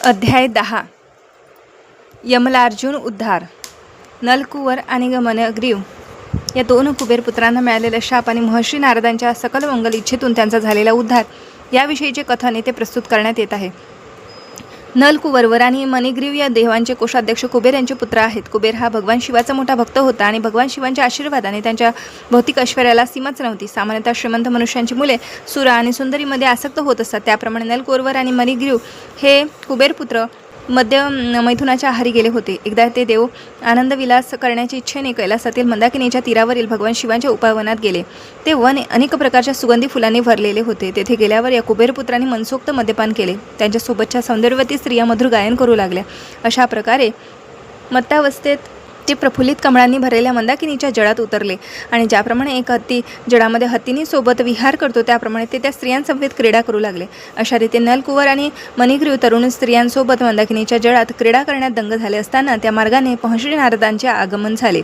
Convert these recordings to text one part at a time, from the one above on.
अध्याय 10 यमलार्जुन उद्धार. नलकुवर आणि मनग्रीव या दोन कुबेरपुत्रांना मिळालेला शाप आणि महर्षी नारदांच्या सकल मंगल इच्छेतून त्यांचा झालेला उद्धार याविषयीचे कथन येथे प्रस्तुत करण्यात येत आहे. नलकुवर आणि मणिग्रीव या देवांचे कोषाध्यक्ष कुबेर यांचे पुत्र आहेत. कुबेर हा भगवान शिवाचा मोठा भक्त होता आणि भगवान शिवांच्या आशीर्वादाने त्यांच्या भौतिक ऐश्वर्याला सीमाच नव्हती. सामान्यतः श्रीमंत मनुष्यांची मुले सुरा आणि सुंदरीमध्ये आसक्त होत असतात. त्याप्रमाणे नलकुवर आणि मणिग्रीव हे कुबेरपुत्र मध्य मैथुनाच्या आहारी गेले होते. एकदा ते देव आनंदविलास करण्याची इच्छेने कैलासातील मंदाकिनीच्या तीरावरील भगवान शिवांच्या उपवनात गेले. ते वन अनेक प्रकारच्या सुगंधी फुलांनी भरलेले होते. तेथे गेल्यावर या कुबेरपुत्रांनी मनसोक्त मद्यपान केले. त्यांच्यासोबतच्या सौंदर्यवती स्त्रिया मधुर गायन करू लागल्या. अशा प्रकारे मत्तावस्थेत ते प्रफुल्लित कमळांनी भरलेल्या मंदाकिनीच्या जळात उतरले आणि ज्याप्रमाणे एक हत्ती जळामध्ये हत्तीनी सोबत विहार करतो त्याप्रमाणे ते त्या स्त्रियांसमवेत क्रीडा करू लागले. अशा रीती नलकुवर आणि मणिग्रीव तरुण स्त्रियांसोबत मंदाकिनीच्या जळात क्रीडा करण्यात दंग झाले असताना त्या मार्गाने महर्षी नारदांचे आगमन झाले.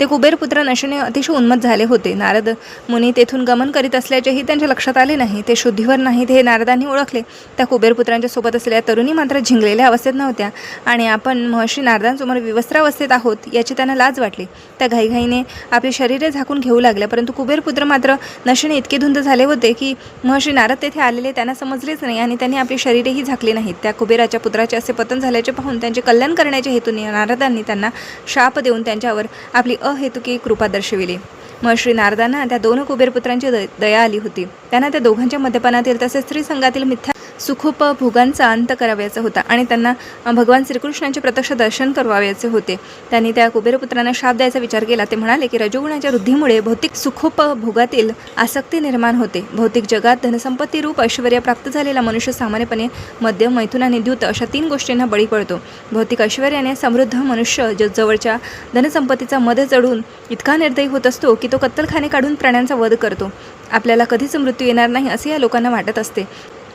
ते कुबेरपुत्र नशेने अतिशय उन्मत्त झाले होते. नारद मुनी तेथून गमन करीत असल्याचेही त्यांच्या लक्षात आले नाही. ते शुद्धीवर नाहीत हे नारदांनी ओळखले. त्या कुबेरपुत्रांच्या सोबत असलेल्या तरुणी मात्र झिंगलेल्या अवस्थेत नव्हत्या आणि आपण महर्षी नारदांसमोर विवस्त्रावस्थेत आहोत याची त्यांना लाज वाटली. त्या घाईघाईने आपली शरीरे झाकून घेऊ लागल्या. परंतु कुबेरपुत्र मात्र नशेने इतके धुंद झाले होते की महर्षी नारद तेथे आलेले त्यांना समजलेच नाही आणि त्यांनी आपली शरीरेही झाकली नाहीत. त्या कुबेराच्या पुत्राचे असे पतन झाल्याचे पाहून त्यांचे कल्याण करण्याच्या हेतूने नारदांनी त्यांना शाप देऊन त्यांच्यावर आपली अहेतुकी कृपा दर्शविली. महर्षी नारदांना त्या दोन कुबेरपुत्रांची दया आली होती. त्यांना त्या दोघांच्या मद्यपानातील तसेच स्त्री संघातील मिथ्या सुखोपभोगांचा अंत करावयाचा होता आणि त्यांना भगवान श्रीकृष्णांचे प्रत्यक्ष दर्शन करावयाचे होते. त्यांनी त्या कुबेरपुत्रांना शाप द्यायचा विचार केला. ते म्हणाले की रजोगुणाच्या वृद्धीमुळे भौतिक सुखोपभोगातील आसक्ती निर्माण होते. भौतिक जगात धनसंपत्ती रूप ऐश्वर्य प्राप्त झालेला मनुष्य सामान्यपणे मद्य मैथुन आणि द्यूत अशा 3 गोष्टींना बळी पडतो. भौतिक ऐश्वर्याने समृद्ध मनुष्य जवळच्या धनसंपत्तीचा मध चढून इतका निर्दयी होत असतो की तो कत्तलखाने काढून प्राण्यांचा वध करतो. आपल्याला कधीच मृत्यू येणार नाही असे या लोकांना वाटत असते.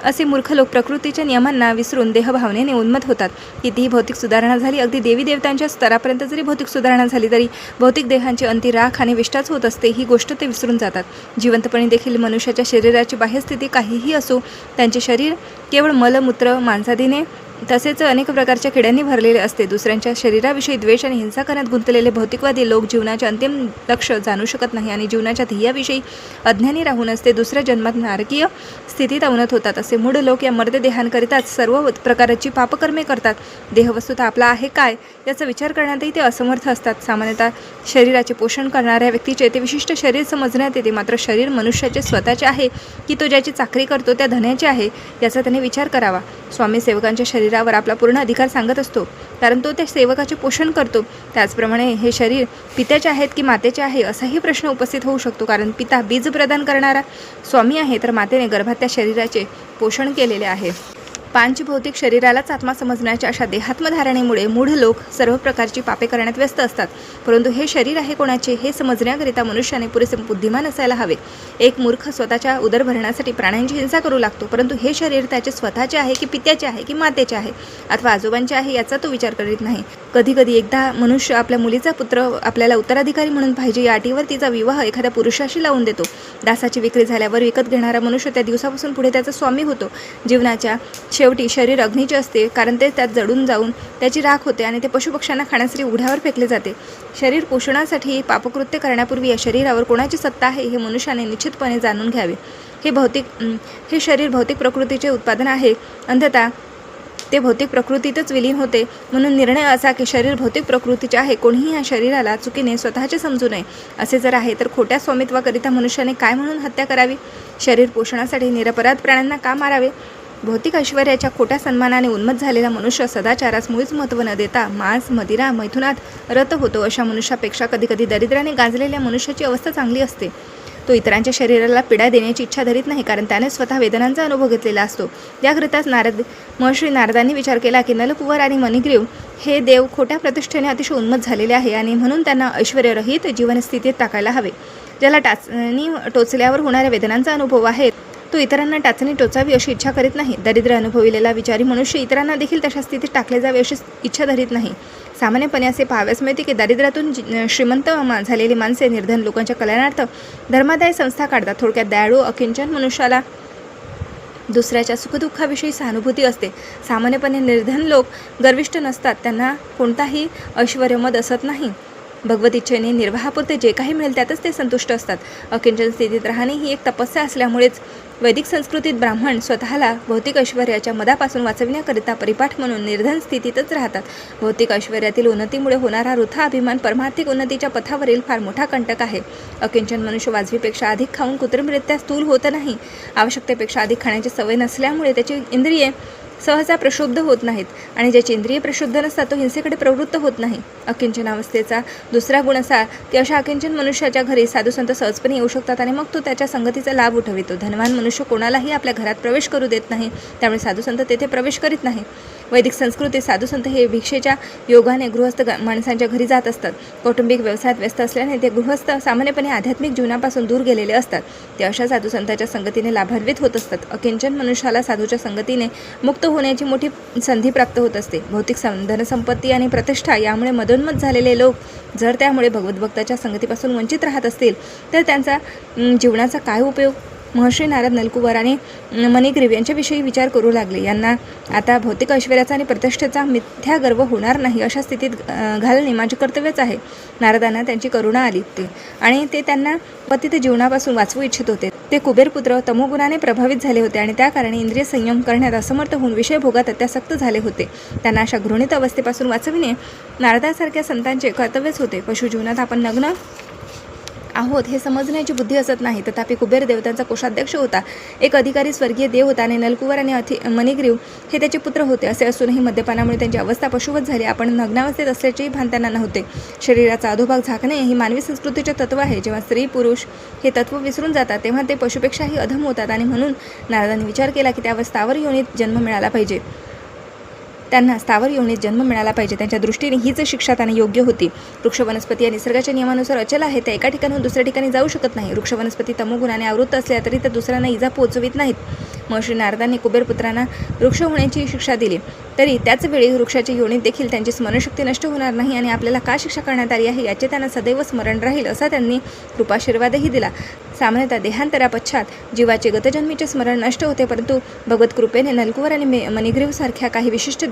असे मूर्ख लोक प्रकृतीच्या नियमांना विसरून देहभावनेने उन्मत्त होतात. कितीही भौतिक सुधारणा झाली, अगदी देवी देवतांच्या स्तरापर्यंत जरी भौतिक सुधारणा झाली तरी भौतिक देहांची अंती राख आणि विष्ठाच होत असते ही गोष्ट ते विसरून जातात. जिवंतपणी देखील मनुष्याच्या शरीराची बाह्यस्थिती काहीही असो, त्यांचे शरीर केवळ मलमूत्र मांसादीने तसेच अनेक प्रकारच्या किड्यांनी भरलेले असते. दुसऱ्यांच्या शरीराविषयी द्वेष आणि हिंसा करण्यात गुंतलेले भौतिकवादी लोक जीवनाचे अंतिम लक्ष्य जाणू शकत नाही आणि जीवनाच्या ध्येयाविषयी अज्ञानी राहूनच ते दुसऱ्या जन्मात नारकीय स्थितीत अवनत होतात. असे मूढ लोक या मर्त्यदेहांकरिताच सर्व प्रकारची पापकर्मे करतात. देहवस्तुता आपला आहे काय याचा विचार करण्यातही ते असमर्थ असतात. सामान्यतः शरीराचे पोषण करणाऱ्या व्यक्तीचे ते विशिष्ट शरीर समजण्यात येते. मात्र शरीर मनुष्याचे स्वतःचे आहे की तो ज्याची चाकरी करतो त्या धन्याचे आहे याचा त्याने विचार करावा. स्वामी सेवकांच्या शरीरावर आपला पूर्ण अधिकार सांगत असतो कारण तो त्या सेवकाचे पोषण करतो. त्याचप्रमाणे हे शरीर पित्याचे आहेत की मातेचे आहे असाही प्रश्न उपस्थित होऊ शकतो कारण पिता बीज प्रदान करणारा स्वामी आहे तर मातेने गर्भात त्या शरीराचे पोषण केलेले आहे. पांचभौतिक शरीरालाच आत्मा समजण्याच्या अशा देहात्मधारणेमुळे मूढ लोक सर्व प्रकारची पापे करण्यात व्यस्त असतात. परंतु हे शरीर आहे कोणाचे हे समजण्याकरिता मनुष्याने पुरेसे बुद्धिमान असायला हवे. एक मूर्ख स्वतःच्या उदर भरण्यासाठी प्राण्यांची हिंसा करू लागतो. परंतु हे शरीर त्याचे स्वतःचे आहे की पित्याचे आहे की मातेचे आहे अथवा आजोबांचे आहे याचा तो विचार करीत नाही. कधी कधी एकदा मनुष्य आपल्या मुलीचा पुत्र आपल्याला उत्तराधिकारी म्हणून पाहिजे या अटीवर तिचा विवाह एखाद्या पुरुषाशी लावून देतो. दासाची विक्री झाल्यावर विकत घेणारा मनुष्य त्या दिवसापासून पुढे त्याचा स्वामी होतो. जीवनाच्या शेवटी शरीर अग्नीचे असते कारण ते त्यात जळून जाऊन त्याची राख होते आणि ते पशुपक्ष्यांना खाण्यासाठी उघड्यावर फेकले जाते. शरीर पोषणासाठी पापकृत्य करण्यापूर्वी या शरीरावर कोणाची सत्ता आहे हे मनुष्याने निश्चितपणे जाणून घ्यावे. हे शरीर भौतिक प्रकृतीचे उत्पादन आहे. अंततः ते भौतिक प्रकृतीतच विलीन होते. म्हणून निर्णय असा की शरीर भौतिक प्रकृतीचे आहे. कोणीही या शरीराला चुकीने स्वतःचे समजू नये. असे जर आहे तर खोट्या स्वामित्वाकरिता मनुष्याने काय म्हणून हत्या करावी? शरीर पोषणासाठी निरपराध प्राण्यांना का मारावे? भौतिक ऐश्वर्याच्या खोट्या सन्मानाने उन्मत्त झालेला मनुष्य सदाचारास मुळीच महत्त्व न देता मांस मदिरा मैथुनात रत होतो. अशा मनुष्यापेक्षा कधीकधी दरिद्राने गांजलेल्या मनुष्याची अवस्था चांगली असते. तो शरीराला पीडा देण्याची इच्छा धरीत नाही कारण त्याने स्वतः वेदनांचा अनुभव घेतलेला असतो. याकरिताच महर्षी नारदांनी विचार केला की नलकुवर आणि मणिग्रीव हे देव खोट्या प्रतिष्ठेने अतिशय उन्मत्त झालेले आहे आणि म्हणून त्यांना ऐश्वर्यरहित जीवनस्थितीत टाकायला हवे. ज्याला टाचणी टोचल्यावर होणाऱ्या वेदनांचा अनुभव आहे तो इतरांना टाचणी टोचावी अशी इच्छा करीत नाही. दरिद्र अनुभविलेला विचारी मनुष्य इतरांना देखील तशा स्थितीत टाकले जावे अशी इच्छा धरीत नाही. सामान्यपणे असे पाहाव्यास मिळते की दारिद्र्यातून श्रीमंत झालेली माणसे निर्धन लोकांच्या कल्याणार्थ धर्मादायी संस्था काढतात. थोडक्यात दयाळू अकिंचन मनुष्याला दुसऱ्याच्या सुखदुःखाविषयी सहानुभूती असते. सामान्यपणे निर्धन लोक गर्विष्ठ नसतात, त्यांना कोणताही ऐश्वर्यमद असत नाही. भगवत इच्छेने निर्वाहापुरते जे काही मिळेल त्यातच ते संतुष्ट असतात. अकिंचन स्थितीत राहणे ही एक तपस्या असल्यामुळेच वैदिक संस्कृतीत ब्राह्मण स्वतःला भौतिक ऐश्वर्याच्या मदापासून वाचविण्याकरिता परिपाठ म्हणून निर्धन स्थितीतच राहतात. भौतिक ऐश्वर्यातील उन्नतीमुळे होणारा वृथा अभिमान परमार्थिक उन्नतीच्या पथावरील फार मोठा कंटक आहे. अकिंचन मनुष्य वाजवीपेक्षा अधिक खाऊन कृत्रिमरित्या स्थूल होत नाही. आवश्यकतेपेक्षा अधिक खाण्याची सवय नसल्यामुळे त्याची इंद्रिये सहसा प्रक्षुब्ध होत नाहीत आणि ज्याची इंद्रिय प्रक्षुब्ध नसतात तो हिंसेकडे प्रवृत्त होत नाही. अकिंचन अवस्थेचा दुसरा गुण असा की अशा अकिंचन मनुष्याच्या घरी साधुसंत सहजपणे येऊ शकतात आणि मग तो त्याच्या संगतीचा लाभ उठवितो. धनवान मनुष्य कोणालाही आपल्या घरात प्रवेश करू देत नाही, त्यामुळे साधुसंत तेथे प्रवेश करीत नाही. वैदिक संस्कृतीत साधुसंत हे भिक्षेच्या योगाने गृहस्थ माणसांच्या घरी जात असतात. कौटुंबिक व्यवसायात व्यस्त असल्याने ते गृहस्थ सामान्यपणे आध्यात्मिक जीवनापासून दूर गेलेले असतात. ते अशा साधुसंताच्या संगतीने लाभान्वित होत असतात. अकिंचन मनुष्याला साधूच्या संगतीने मुक्त होण्याची मोठी संधी प्राप्त होत असते. भौतिक धनसंपत्ती आणि प्रतिष्ठा यामुळे मदोन्मत झालेले लोक जर त्यामुळे भगवद्भक्ताच्या संगतीपासून वंचित राहत असतील तर त्यांचा जीवनाचा काय उपयोग? महर्षी नारद नलकुवर आणि मणिग्रीव यांच्याविषयी विचार करू लागले. यांना आता भौतिक ऐश्वर्याचा आणि प्रतिष्ठेचा मिथ्या गर्व होणार नाही अशा स्थितीत घालणे माझे कर्तव्यच आहे. नारदांना त्यांची करुणा आली आणि ते त्यांना पतित जीवनापासून वाचवू इच्छित होते. ते कुबेरपुत्र तमोगुणाने प्रभावित झाले होते आणि त्या कारणे इंद्रिय संयम करण्यात असमर्थ होऊन विषय भोगात अत्यासक्त झाले होते. त्यांना अशा घृणित अवस्थेपासून वाचविणे नारदासारख्या संतांचे कर्तव्यच होते. पशुजीवनात आपण नग्न आहोत हे समजण्याची बुद्धी असत नाही. तथापि कुबेर देवतांचा कोषाध्यक्ष होता. एक अधिकारी स्वर्गीय देव होता आणि नलकुवर आणि मणिग्रीव हे त्याचे पुत्र होते. असे असूनही मद्यपानामुळे त्यांची अवस्था पशुवत झाली. आपण नग्नावस्थेत असल्याचेही भान त्यांना नव्हते. शरीराचा अधोभाग झाकणे ही मानवी संस्कृतीचे तत्व आहे. जेव्हा स्त्री पुरुष हे तत्व विसरून जातात तेव्हा ते पशुपेक्षाही अधम होतात आणि म्हणून नारदांनी विचार केला की त्यावर स्थावर योनीत जन्म मिळाला पाहिजे. त्यांना स्थावर योनीत जन्म मिळाला पाहिजे. त्यांच्या दृष्टीने हीच शिक्षा त्यांना योग्य होती. वृक्ष वनस्पती या निसर्गाच्या नियमानुसार अचल आहे. त्या एका ठिकाणून दुसऱ्या ठिकाणी जाऊ शकत नाही. वृक्ष वनस्पती तमोगुणाने आवृत्त असल्या तरी त्या दुसऱ्यांना इजा पोहोचवित नाहीत. महर्षी नारदांनी कुबेरपुत्रांना वृक्ष होण्याची शिक्षा दिली तरी त्याच वेळी वृक्षाच्या योनीत देखील त्यांची स्मरणशक्ती नष्ट होणार नाही आणि आपल्याला का शिक्षा करण्यात आली आहे याचे त्यांना सदैव स्मरण राहील असा त्यांनी कृपाशीर्वादही दिला. सामान्यतः देहांतरापश्चात जीवाचे गतजन्मीचे स्मरण नष्ट होते, परंतु भगवत कृपेने नलकुवर आणि मणिग्रीव सारख्या काही विशिष्ट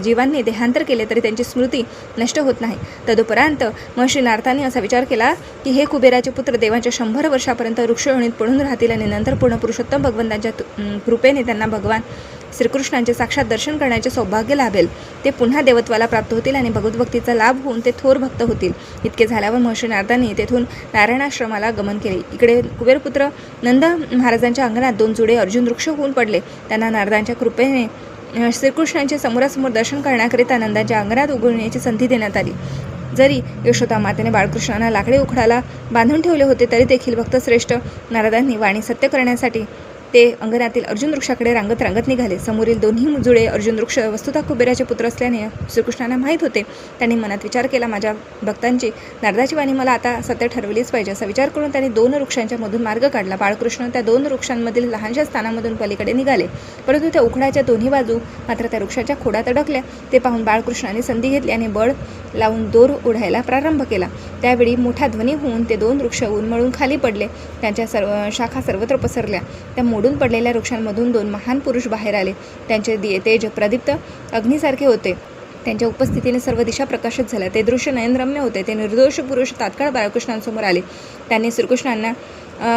जीवांनी देहांतर केले तरी त्यांची स्मृती नष्ट होत नाही. तदुपरांत महर्षी नारदांनी असा विचार केला की हे कुबेराचे पुत्र देवांच्या 100 वर्षापर्यंत वृक्षयोनीत पडून राहतील आणि नंतर पूर्ण पुरुषोत्तम भगवंतांच्या कृपेने त्यांना भगवान श्रीकृष्णांचे साक्षात दर्शन करण्याचे सौभाग्य लाभेल. ते पुन्हा देवत्वाला प्राप्त होतील आणि भगवद्भक्तीचा लाभ होऊन ते थोर भक्त होतील. इतके झाल्यावर महर्षी नारदांनी तेथून नारायणाश्रमाला गमन केले. इकडे कुबेरपुत्र नंद महाराजांच्या अंगणात 2 जुडे अर्जुन वृक्ष होऊन पडले. त्यांना नारदांच्या कृपेने श्रीकृष्णांचे समोरासमोर दर्शन करण्याकरिता नंदाच्या अंगणात उघडण्याची संधी देण्यात आली. जरी यशोदा मातेने बाळकृष्णांना लाकडे उखडाला बांधून ठेवले होते तरी देखील भक्तश्रेष्ठ नारदांनी वाणी सत्य करण्यासाठी ते अंगणातील अर्जुन वृक्षाकडे रांगत रांगत निघाले. समोरील दोन्ही जुळे अर्जुन वृक्ष वस्तुतः कुबेराचे पुत्र असल्याने श्रीकृष्णांना माहीत होते. त्यांनी मनात विचार केला, माझ्या भक्तांची नारदाची वाणी मला आता सत्य ठरवलीच पाहिजे. असा विचार करून त्यांनी 2 वृक्षांच्या मधून मार्ग काढला. बाळकृष्ण त्या 2 वृक्षांमधील लहानशा स्थानामधून पलीकडे निघाले, परंतु त्या उखडाच्या दोन्ही बाजू मात्र त्या वृक्षाच्या खोडात अडकल्या. ते पाहून बाळकृष्णाने संधी घेतली आणि बळ लावून दोर ओढायला प्रारंभ केला. त्यावेळी मोठा ध्वनी होऊन ते 2 वृक्ष उन्मळून खाली पडले. त्यांच्या शाखा सर्वत्र पसरल्या. त्या मोडून पडलेल्या वृक्षांमधून 2 महान पुरुष बाहेर आले. त्यांचे तेज प्रदीप्त अग्नीसारखे होते. त्यांच्या उपस्थितीने सर्व दिशा प्रकाशित झाल्या. ते दृश्य नयनरम्य होते. ते निर्दोष पुरुष तात्काळ बाळकृष्णांसमोर आले. त्यांनी श्रीकृष्णांना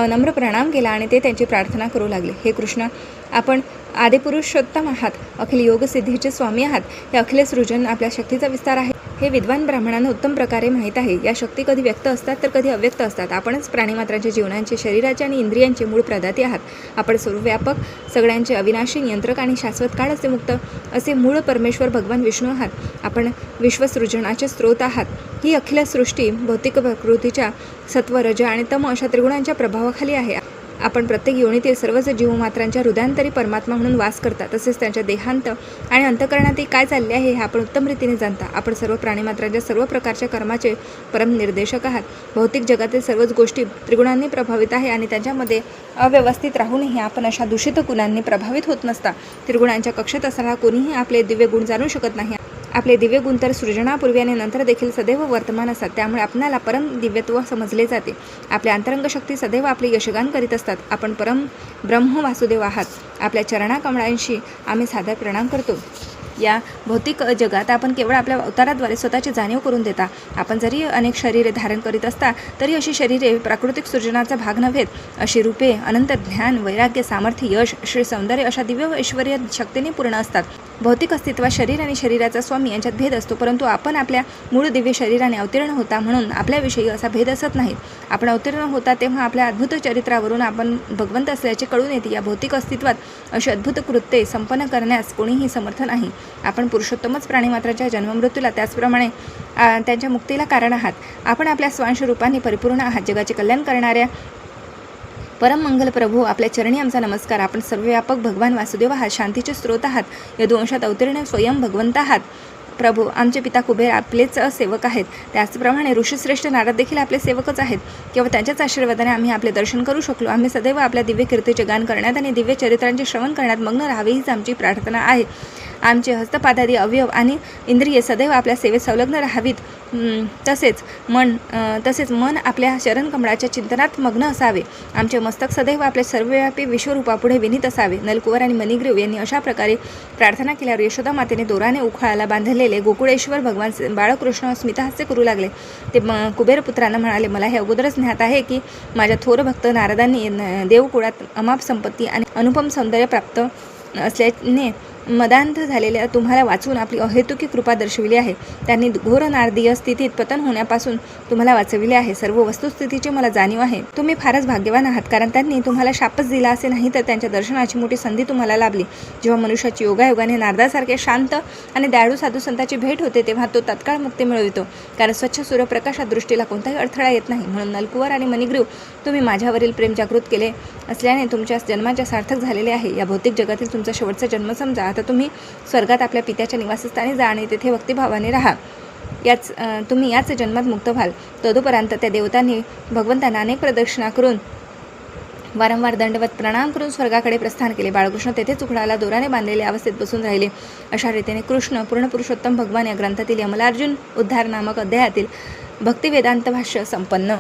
नम्र प्रणाम केला आणि ते त्यांची प्रार्थना करू लागले. हे कृष्ण, आपण आदिपुरुषोत्तम आहात, अखिल योग सिद्धीचे स्वामी आहात. हे अखिल सृजन आपल्या शक्तीचा विस्तार आहे हे विद्वान ब्राह्मणांना उत्तम प्रकारे माहीत आहे. या शक्ती कधी व्यक्त असतात तर कधी अव्यक्त असतात. आपणच प्राणीमात्रांच्या जीवनांचे, शरीराचे आणि इंद्रियांचे मूळ प्रदाते आहात. आपण सर्वव्यापक, सगळ्यांचे अविनाशी नियंत्रक आणि शाश्वत काळाचे मुक्त असे मूळ परमेश्वर भगवान विष्णू आहात. आपण विश्वसृजनाचे स्रोत आहात. ही अखिल सृष्टी भौतिक प्रकृतीच्या सत्व, रज आणि तम अशा त्रिगुणांच्या प्रभावाखाली आहे. आपण प्रत्येक योनीतील सर्वच जीवमात्रांच्या हृदयांतरी परमात्मा म्हणून वास करता. तसेच त्यांच्या देहांत आणि अंतःकरणात काय चालले आहे हे आपण उत्तम रीतीने जाणता. आपण सर्व प्राणीमात्रांच्या सर्व प्रकारच्या कर्माचे परमनिर्देशक आहात. भौतिक जगातील सर्वच गोष्टी त्रिगुणांनी प्रभावित आहे आणि त्यांच्यामध्ये अव्यवस्थित राहूनही आपण अशा दूषित गुणांनी प्रभावित होत नसता. त्रिगुणांच्या कक्षेत असणारा कोणीही आपले दिव्य गुण जाणू शकत नाही. आपले दिव्य गुण तर सृजनापूर्वी आणि नंतर देखील सदैव वर्तमान असतात. त्यामुळे आपणाला परम दिव्यत्व समजले जाते. आपल्या अंतरंग शक्ती सदैव आपले यशगान करीत असतात. आपण परम ब्रह्म वासुदेव आहात. आपल्या चरणाकमळांशी आम्ही सादर प्रणाम करतो. या भौतिक जगात आपण केवळ आपल्या अवताराद्वारे स्वतःची जाणीव करून देता. आपण जरी अनेक शरीरे धारण करीत असता तरी अशी शरीरे प्राकृतिक सृजनाचा भाग नव्हेत. अशी रूपे अनंत ज्ञान, वैराग्य, सामर्थ्य, यश, श्री सौंदर्य अशा दिव्य ऐश्वर्य शक्तीने पूर्ण असतात. भौतिक अस्तित्वात शरीर आणि शरीराचा स्वामी यांच्यात भेद असतो, परंतु आपण आपल्या मूळ दिव्य शरीराने अवतीर्ण होता म्हणून आपल्याविषयी असा भेद असत नाही. आपण अवतीर्ण होता तेव्हा आपल्या अद्भुत चरित्रावरून आपण भगवंत असल्याचे कळून येते. या भौतिक अस्तित्वात अशी अद्भुत कृत्ये संपन्न करण्यास कोणीही समर्थ नाही. आपण पुरुषोत्तमच प्राणीमात्राच्या जन्ममृत्यूला त्याचप्रमाणे त्यांच्या मुक्तीला कारण आहात. आपण आपल्या स्वांश रूपाने परिपूर्ण आहात. जगाचे कल्याण करणाऱ्या परम मंगल प्रभू, आपल्या चरणी आमचा नमस्कार. आपण सर्वव्यापक भगवान वासुदेव आहात, शांतीचे स्रोत आहात, यदुवंशात अवतीर्ण स्वयं भगवंत आहात. प्रभू, आमचे पिता कुबेर आपलेच सेवक आहेत. त्याचप्रमाणे ऋषीश्रेष्ठ नारद देखील आपले सेवकच आहेत. केवळ त्यांच्याच आशीर्वादाने आम्ही आपले दर्शन करू शकलो. आम्ही सदैव आपल्या दिव्य कीर्तीचे गान करण्यात आणि दिव्य चरित्रांचे श्रवण करण्यात मग्न राहावे हीच आमची प्रार्थना आहे. आमचे हस्तपादादी अवयव आणि इंद्रिये सदैव आपल्या सेवेत संलग्न राहावीत. तसेच मन आपल्या शरणकमळाच्या चिंतनात मग्न असावे. आमचे मस्तक सदैव आपल्या सर्वव्यापी विश्वरूपापुढे विनीत असावे. नलकुवर आणि मणिग्रीव यांनी अशा प्रकारे प्रार्थना केल्यावर यशोदा मातेने दोराने उखाळाला बांधलेले गोकुळेश्वर भगवान बाळकृष्ण स्मितहास्य करू लागले. ते कुबेरपुत्रांना म्हणाले, मला हे अगोदरच ज्ञात आहे की माझ्या थोर भक्त नारदांनी देवकुळात अमाप संपत्ती आणि अनुपम सौंदर्य प्राप्त असल्याने मदांध झालेल्या तुम्हाला वाचून आपली अहेतुकी कृपा दर्शविली आहे. त्यांनी घोर नारदीय स्थितीत पतन होण्यापासून तुम्हाला वाचविले आहे. सर्व वस्तुस्थितीची मला जाणीव आहे. तुम्ही फारच भाग्यवान आहात, कारण त्यांनी तुम्हाला शापच दिला असे नाही तर त्यांच्या दर्शनाची मोठी संधी तुम्हाला लाभली. जेव्हा मनुष्याची योगायोगाने नारदासारखे शांत आणि दयाळू साधू संतांची भेट होते तेव्हा तो तत्काळ मुक्ती मिळवितो, कारण स्वच्छ सूर्यप्रकाशात दृष्टीला कोणताही अडथळा येत नाही. म्हणून नलकुवर आणि मणिग्रीव, तुम्ही माझ्यावरील प्रेम जागृत केले असल्याने तुमच्या जन्माच्या सार्थक झालेले आहे. या भौतिक जगातील तुमचा शेवटचा जन्म समजा. आता तुम्ही स्वर्गात आपल्या पित्याच्या निवासस्थानी जा आणि तेथे भक्तिभावाने राहा. तुम्ही याच जन्मात मुक्त व्हाल. तदुपरांत त्या देवतांनी भगवंतांना अनेक प्रदक्षिणा करून वारंवार दंडवत प्रणाम करून स्वर्गाकडे प्रस्थान केले. बाळकृष्ण तेथेच उखळाला दोराने बांधलेल्या अवस्थेत बसून राहिले. अशा रीतीने कृष्ण पूर्णपुरुषोत्तम भगवान या ग्रंथातील यमलार्जुन उद्धार नामक अध्यायातील भक्तिवेदांत भाष्य संपन्न.